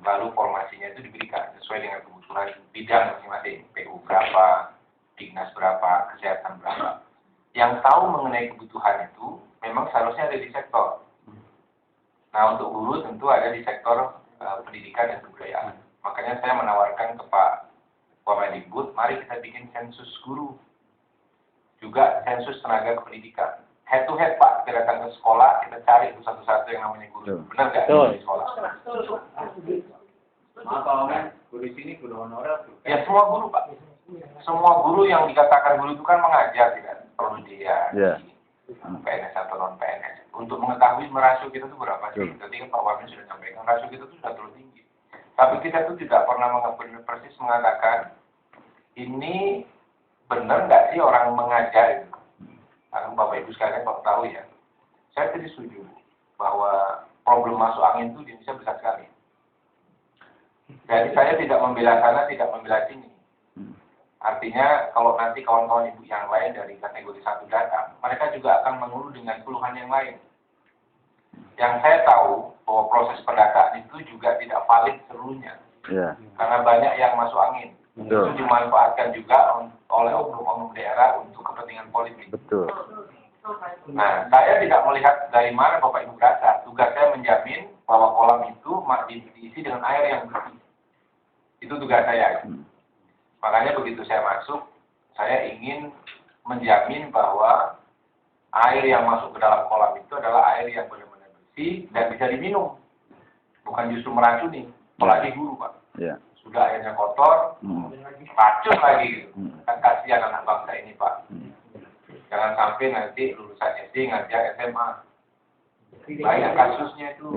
lalu formasinya itu diberikan sesuai dengan kebutuhan bidang masing-masing, PU berapa, Dinas berapa, kesehatan berapa. Yang tahu mengenai kebutuhan itu memang seharusnya ada di sektor. Nah, untuk guru tentu ada di sektor pendidikan dan kebudayaan. Makanya saya menawarkan ke Pak Wamendikbud, mari kita bikin sensus guru. Juga sensus tenaga kependidikan. Head to head, Pak, kita datang ke sekolah, kita cari itu satu-satu yang namanya guru. Benar nggak di sekolah? Maaf Pak Wamen, guru di sini guru honorer. Ya, semua guru, Pak. Semua guru yang dikatakan guru itu kan mengajar, tidak perlu dia PNS atau non PNS. Untuk mengetahui rasio kita itu berapa sih? Tadi kan Pak Wamen sudah sampaikan, rasio kita itu sudah terlalu tinggi. Tapi kita itu tidak pernah persis mengatakan ini benar nggak sih orang mengajar itu? Karena Bapak Ibu sekalian kalau tahu ya, saya tidak setuju bahwa problem masuk angin itu di Indonesia besar sekali. Jadi saya tidak membela sana, tidak membela sini. Artinya kalau nanti kawan-kawan ibu yang lain dari kategori 1 datang, mereka juga akan mengeluh dengan keluhan yang lain. Yang saya tahu bahwa proses pendataan itu juga tidak valid seluruhnya. Karena banyak yang masuk angin. Itu dimanfaatkan juga oleh oknum-oknum daerah untuk kepentingan politik. Betul. Nah, saya tidak melihat dari mana Bapak Ibu berasal. Tugas saya menjamin bahwa kolam itu diisi dengan air yang bersih. Itu tugas saya. Makanya begitu saya masuk, saya ingin menjamin bahwa air yang masuk ke dalam kolam itu adalah air yang benar-benar bersih dan bisa diminum. Bukan justru meracuni. Apalagi guru, Pak. Sudah airnya kotor, racun lagi gitu. Kan kasihan anak bangsa ini, Pak. Jangan sampai nanti lulusan SD ngajar SMA. Banyak kasusnya itu.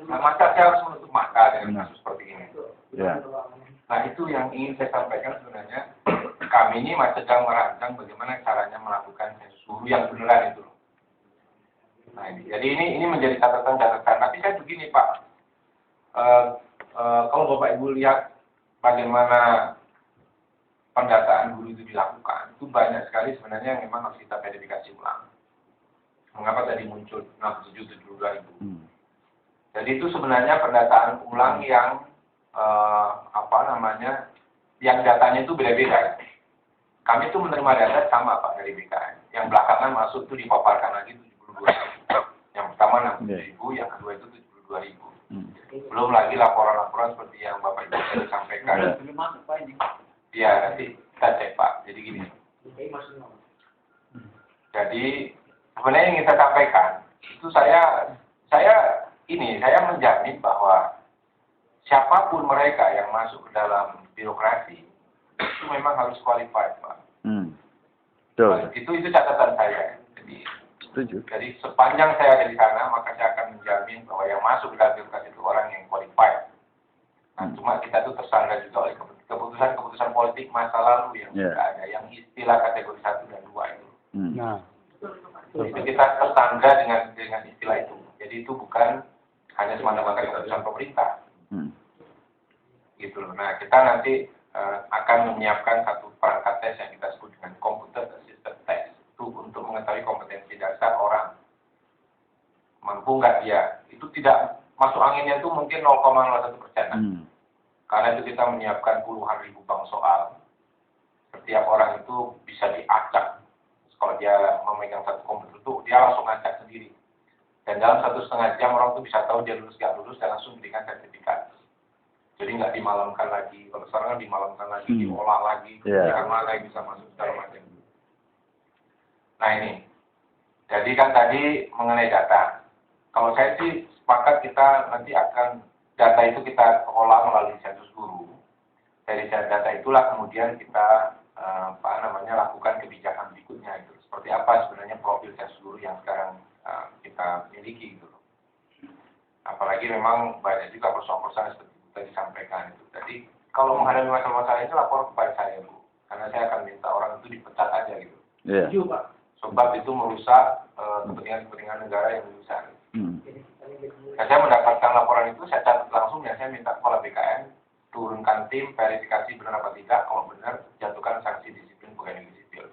Nah, masa saya harus menutup mata dengan kasus seperti ini. Nah, itu yang ingin saya sampaikan sebenarnya. Kami ini masih sedang merancang bagaimana caranya melakukan sensus guru yang beneran itu. Nah, jadi ini menjadi catatan-catatan. Tapi saya begini, Pak. Kalau Bapak Ibu lihat bagaimana pendataan guru itu dilakukan, itu banyak sekali sebenarnya yang memang harus kita verifikasi ulang. Mengapa tadi muncul 67-72 ribu? Jadi itu sebenarnya pendataan ulang yang yang datanya itu beda-beda. Kami itu menerima data sama Pak dari BKN. Yang belakangan masuk itu dipaparkan lagi 72 ribu. Yang pertama 67 ribu, yang kedua itu 72 ribu. Belum lagi laporan-laporan seperti yang Bapak Ibu tadi sampaikan. Ya, nanti kita cek Pak. Jadi gini. Jadi sebenarnya yang ingin saya sampaikan itu saya menjamin bahwa siapapun mereka yang masuk ke dalam birokrasi itu memang harus qualified, Pak. Itu catatan saya. Jadi sepanjang saya ada di sana, maka saya akan menjamin bahwa yang masuk ke dalam birokrasi itu orang yang qualified. Nah, cuma kita itu tersandra juga oleh keputusan politik masa lalu yang sudah ada, yang istilah kategori 1 dan 2 itu. Itu kita tersandra dengan istilah itu. Jadi itu bukan hanya semata-mata keputusan pemerintah. Gitu loh. Nah, kita nanti akan menyiapkan satu perangkat tes yang kita sebut dengan computer assisted test. Itu untuk mengetahui kompetensi dasar orang. Mampu nggak dia? Itu tidak masuk anginnya itu mungkin 0,01%. Karena itu kita menyiapkan puluhan ribu bank soal. Setiap orang itu bisa diacak. Kalau dia memegang satu komputer itu, dia langsung ngacak sendiri. Dan dalam 1,5 jam orang itu bisa tahu dia lulus nggak lulus dan langsung diberikan sertifikat. Jadi nggak dimalamkan lagi. Kalau sekarang kan dimalamkan lagi, diolah lagi, kemudian mana yang bisa masuk segala macam. Nah ini. Jadi kan tadi mengenai data. Kalau saya sih sepakat kita nanti akan data itu kita olah melalui sensus guru. Dari data itulah kemudian kita lakukan kebijakan berikutnya itu. Seperti apa sebenarnya profil sensus guru yang sekarang kita miliki gitu. Apalagi memang banyak juga persoalan-persoalan seperti itu tadi disampaikan itu. Jadi kalau menghadapi masalah-masalah ini lapor kepada saya, Bu. Karena saya akan minta orang itu dipecat aja gitu. Setuju, Pak. Sebab itu merusak kepentingan negara yang besar. Dan saya mendapatkan laporan itu, saya catat langsung dan saya minta kepala BKN turunkan tim verifikasi benar apa tidak, kalau benar jatuhkan sanksi disiplin pegawai negeri sipil.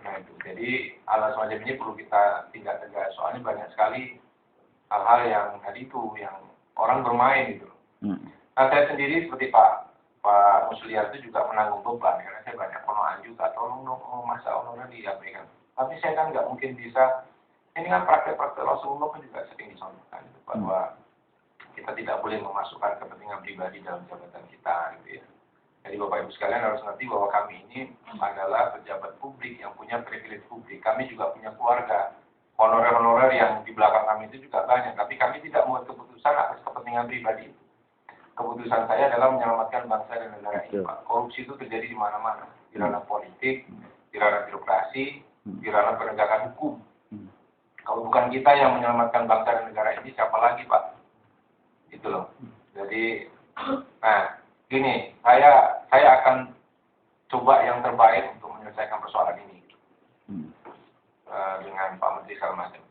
Nah itu, jadi hal semacam ini perlu kita tindak tegas. Soalnya banyak sekali hal-hal yang tadi itu yang orang bermain gitu. Nah saya sendiri seperti Pak Musliar itu juga menanggung beban karena saya banyak ponoan juga, tolong dong masa honorer diabaikan. Tapi saya kan nggak mungkin bisa, ini kan praktek-praktek Rasulullah kan juga sering disampaikan gitu, bahwa kita tidak boleh memasukkan kepentingan pribadi dalam jabatan kita gitu ya. Jadi Bapak Ibu sekalian harus ngerti bahwa kami ini adalah pejabat publik yang punya privilege publik. Kami juga punya keluarga. Honorer-honorer yang di belakang kami itu juga banyak, tapi kami tidak membuat keputusan atas kepentingan pribadi. Keputusan saya adalah menyelamatkan bangsa dan negara ini, Pak. Korupsi itu terjadi di mana-mana, di ranah politik, di ranah birokrasi, di ranah penegakan hukum. Kalau bukan kita yang menyelamatkan bangsa dan negara ini, siapa lagi, Pak? Itu loh. Jadi, nah, gini, saya akan coba yang terbaik untuk menyelesaikan persoalan ini dengan Pak Menteri segala macam.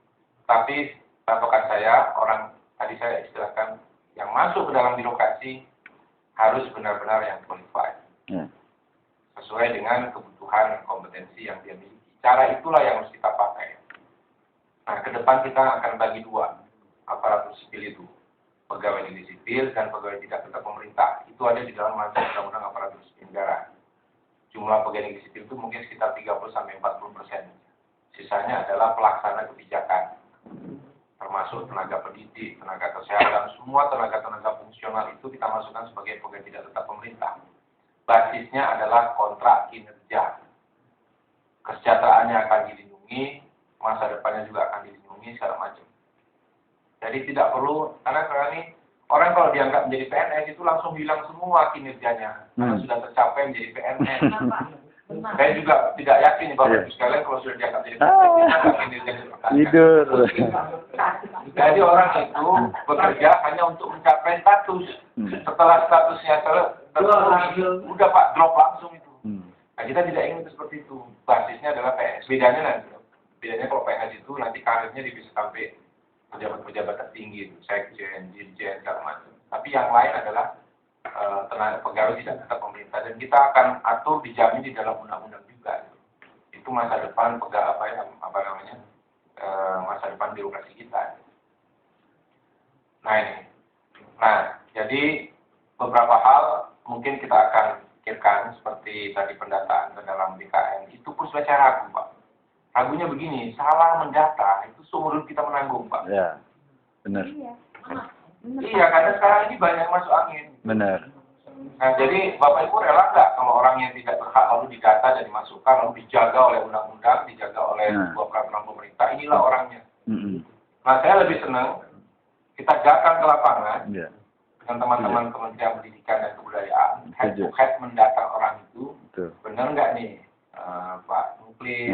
Tapi patokan saya, orang tadi saya istilahkan yang masuk ke dalam birokrasi harus benar-benar yang qualified, sesuai dengan kebutuhan kompetensi yang dia miliki. Cara itulah yang harus kita pakai. Nah, ke depan kita akan bagi dua aparatur sipil itu, pegawai negeri sipil dan pegawai tidak tetap pemerintah. Itu ada di dalam rancangan undang-undang aparatur sipil negara. Jumlah pegawai negeri sipil itu mungkin sekitar 30-40%. Sisanya adalah pelaksana kebijakan, termasuk tenaga pendidik, tenaga kesehatan, semua tenaga-tenaga fungsional itu kita masukkan sebagai pegawai tidak tetap pemerintah. Basisnya adalah kontrak kinerja. Kesejahteraannya akan dilindungi, masa depannya juga akan dilindungi, segala macam. Jadi tidak perlu, karena sekarang ini orang kalau diangkat menjadi PNS itu langsung hilang semua kinerjanya, karena sudah tercapai menjadi PNS. Saya juga tidak yakin Bapak Ibu sekalian kalau sudah diangkat menjadi PNS, kinerjanya tidur. Jadi orang itu bekerja hanya untuk mencapai status. Setelah statusnya terpenuhi, udah Pak, drop langsung itu. Nah kita tidak ingin itu seperti itu. Basisnya adalah PNS. Bedanya kalau PNS itu nanti karirnya bisa sampai pejabat-pejabat tertinggi, sekjen, dirjen, segala macam. Tapi yang lain adalah tenaga pegawai tidak tetap pemerintah, dan kita akan atur dijamin di dalam undang-undang juga. Itu masa depan masa depan birokrasi kita. Nah ini. Nah, jadi beberapa hal mungkin kita akan pikirkan seperti tadi pendataan ke dalam BKN. Itu pun saya ragu, Pak. Ragunya begini, salah mendata itu seumur hidup kita menanggung, Pak. Ya, benar. Iya, karena sekarang ini banyak masuk angin. Benar. Nah, jadi Bapak Ibu rela nggak kalau orang yang tidak berhak lalu didata dan dimasukkan, lalu dijaga oleh undang-undang, dijaga oleh sebuah peraturan pemerintah, inilah orangnya. Nah, saya lebih senang kita datang ke lapangan dengan teman-teman Kementerian Pendidikan dan Kebudayaan, head to head mendata orang itu, benar nggak nih Pak Muklis,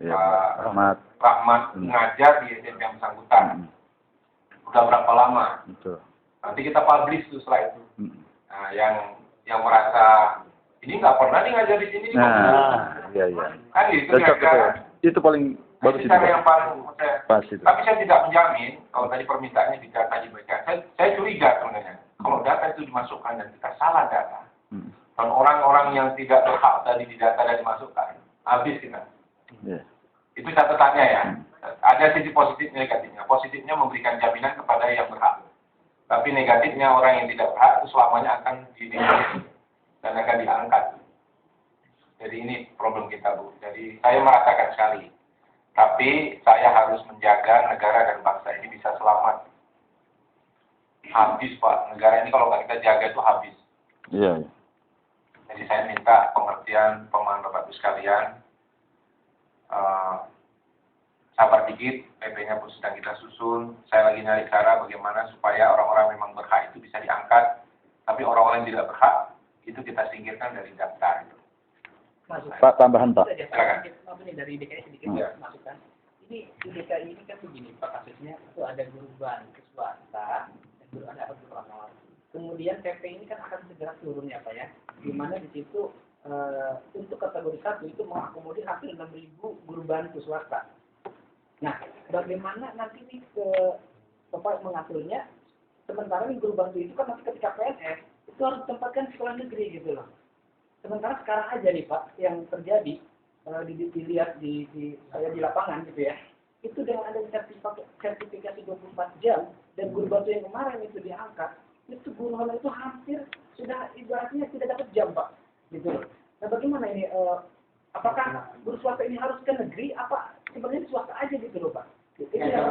Pak Rahmat ngajar di SMP yang bersangkutan. Udah berapa lama? Nanti kita publish tuh setelah itu. Nah, yang merasa ini nggak pernah nih ngajar di sini. Iya. Kan gitu kira-kira. Itu paling bagus itu. Yang paling pas itu. Tapi saya tidak menjamin kalau tadi permintaannya didata diberikan. Saya curiga sebenarnya. Kalau data itu dimasukkan dan kita salah data, dan orang-orang yang tidak berhak tadi didata dan dimasukkan, habis kita. Itu catatannya ya. Ada sisi positifnya, negatifnya. Positifnya memberikan jaminan kepada yang berhak. Tapi negatifnya orang yang tidak berhak itu selamanya akan dilindungi dan akan diangkat. Jadi ini problem kita, Bu. Jadi saya merasakan sekali. Tapi saya harus menjaga negara dan bangsa ini bisa selamat. Habis, Pak. Negara ini kalau nggak kita jaga itu habis. Iya. Jadi saya minta pengertian pemahaman Bapak Ibu sekalian. Sabar dikit, PP-nya pun sedang kita susun. Saya lagi nyari cara bagaimana supaya orang-orang memang berhak itu bisa diangkat. Tapi orang-orang yang tidak berhak, itu kita singkirkan dari daftar. Pak, tambahan Pak. Silakan. Ini dari DKI sedikit masukan. Ini di DKI ini kan begini Pak, kasusnya itu ada guru bantu swasta, ada guru honor. Kemudian PP ini kan akan segera turunnya Pak ya, di mana di situ untuk kategori 1 itu mengakomodir hampir 6.000 guru bantu swasta. Nah, bagaimana nanti nih mengaturnya? Sementara nih guru bantu itu kan nanti ketika PNS itu harus ditempatkan di sekolah negeri gitu loh. Sementara sekarang aja nih Pak yang terjadi dilihat di lapangan gitu ya. itu dengan ada sertifikasi 24 jam dan guru bantu yang kemarin itu diangkat, itu guru honor itu hampir sudah ibaratnya tidak dapat jam Pak, gitu loh. Nah bagaimana ini? Apakah guru swasta ini harus ke negeri? Apa sebenarnya swasta aja gitu loh Pak? Itu yang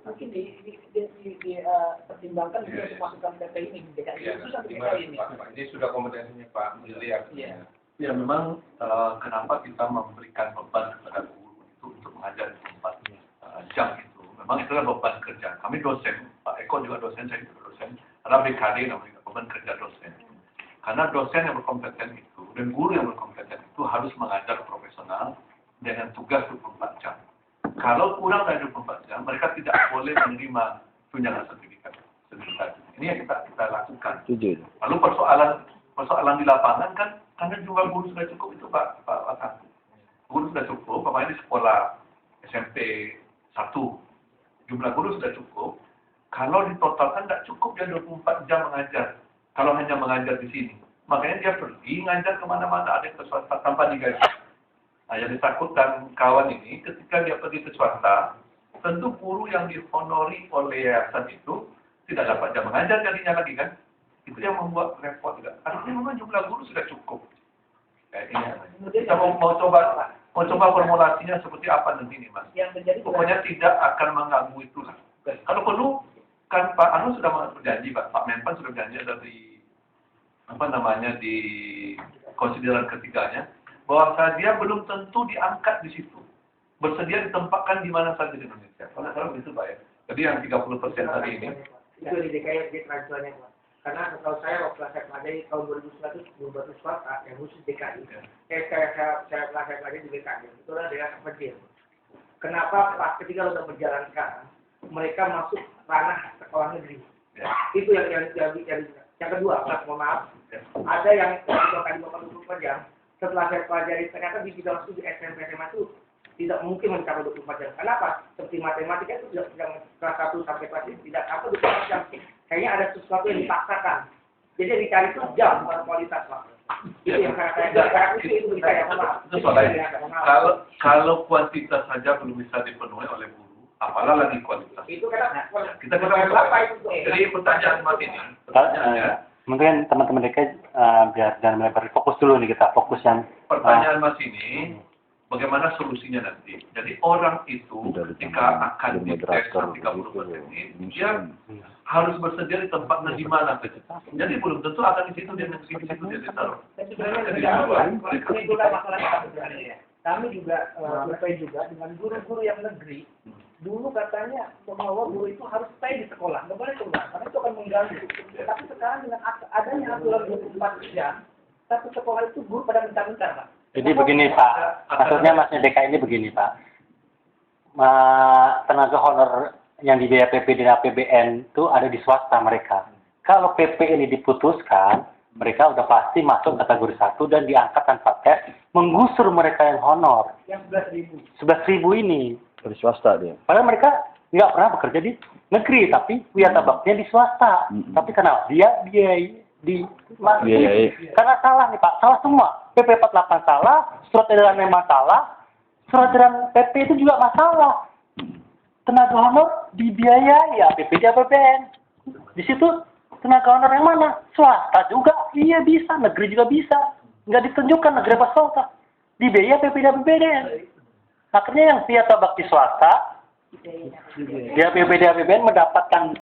mungkin dipertimbangkan juga untuk masukkan PP ini di DKI. Ya, Khusus untuk gimana, DKI ini. Pak? Ini sudah kompetensinya Pak Miliar. Iya. Ya memang kenapa kita memberikan beban kepada guru itu untuk mengajar 24 jam itu. Memang itulah beban kerja. Kami dosen, Pak Eko juga dosen, saya juga dosen. Ada BKD namanya beban kerja dosen. Karena dosen yang berkompeten itu dan guru yang berkompeten itu harus mengajar profesional dengan tugas 24 jam. Kalau kurang dari 24 jam, mereka tidak boleh menerima tunjangan sertifikat. Ini yang kita lakukan. Setuju. Lalu persoalan di lapangan kan karena jumlah guru sudah cukup itu Pak Wakan. Guru sudah cukup, apalagi di sekolah SMP 1. Jumlah guru sudah cukup. Kalau ditotalkan tidak cukup dia 24 jam mengajar. Kalau hanya mengajar di sini. Makanya dia pergi ngajar kemana-mana, ada yang ke swasta tanpa digaji. Nah, yang ditakutkan kawan ini, ketika dia pergi ke swasta, tentu guru yang dihonori oleh yayasan itu tidak dapat jam mengajar jadinya lagi kan. Itu yang membuat repot juga. Artinya memang jumlah guru sudah cukup. Kita mau coba formulasinya seperti apa nanti nih Mas. Pokoknya tidak akan mengganggu itulah. Kalau perlu kan Pak Anu sudah berjanji Pak Menpan sudah berjanji dari di konsideran ketiganya bahwa dia belum tentu diangkat di situ. Bersedia ditempatkan di mana saja di Indonesia. Kalau begitu Pak ya. Jadi yang 30% tadi ini. Itu di DKI di transitionnya Pak. Karena kalau saya waktu saya pelajari tahun 2011 guru bantu swasta yang khusus DKI. Saya pelajari di DKI. Itu adalah daerah kecil. Kenapa Pak ketika sudah berjalan sekarang mereka masuk ranah sekolah negeri? Ya. Itu yang kedua, Pak, mohon maaf. Ya. Ada yang tadi 24 jam. Setelah saya pelajari ternyata di bidang studi SMP SMA itu tidak mungkin mencapai 24 jam. Kenapa? Seperti matematika itu yang kelas 1 sampai kelas 5 tidak sampai 24 jam. Kayaknya ada sesuatu yang dipaksakan. Jadi yang dicari itu jam, bukan kualitas, Pak. Itu yang saya itu bisa ya, maaf. Itu soalnya kalau kuantitas saja belum bisa dipenuhi oleh guru, apalah lagi kualitas. Itu karena kita jadi pertanyaan Mas ini. Pertanyaannya, mungkin teman-teman mereka biar dan mereka fokus dulu nih kita fokus yang pertanyaan Mas ini bagaimana solusinya nanti. Jadi orang itu ketika akan dites 30% ini dia harus bersedia di tempatnya di mana. Jadi belum tentu akan di situ dia ditaruh. Itulah masalah kita sebenarnya. Kami juga survei juga dengan guru-guru yang negeri. Dulu katanya bahwa guru itu harus stay di sekolah, nggak boleh keluar, karena itu akan mengganggu. Tapi sekarang dengan adanya aturan 24 jam, satu sekolah itu guru pada bentar-bentar, Pak. Jadi begini Pak, maksudnya Mas DKI ini begini Pak. Tenaga honor yang dibiayai PP dan APBN itu ada di swasta mereka. Kalau PP ini diputuskan, mereka udah pasti masuk kategori 1 dan diangkat tanpa tes, menggusur mereka yang honor. Yang 11.000. 11.000 ini. Dari swasta dia. Padahal mereka nggak pernah bekerja di negeri, tapi wiyata baktinya di swasta. Tapi karena dia di karena salah nih Pak, salah semua. PP 48 salah, surat edaran memang salah, surat edaran PP itu juga masalah. Tenaga honor dibiayai APBD APBN. Di situ tenaga honor yang mana? Swasta juga, iya bisa, negeri juga bisa. Nggak ditunjukkan negeri apa swasta. Dibiayai APBD APBN. Akhirnya yang wiyata bakti swasta, di APBD APBN mendapatkan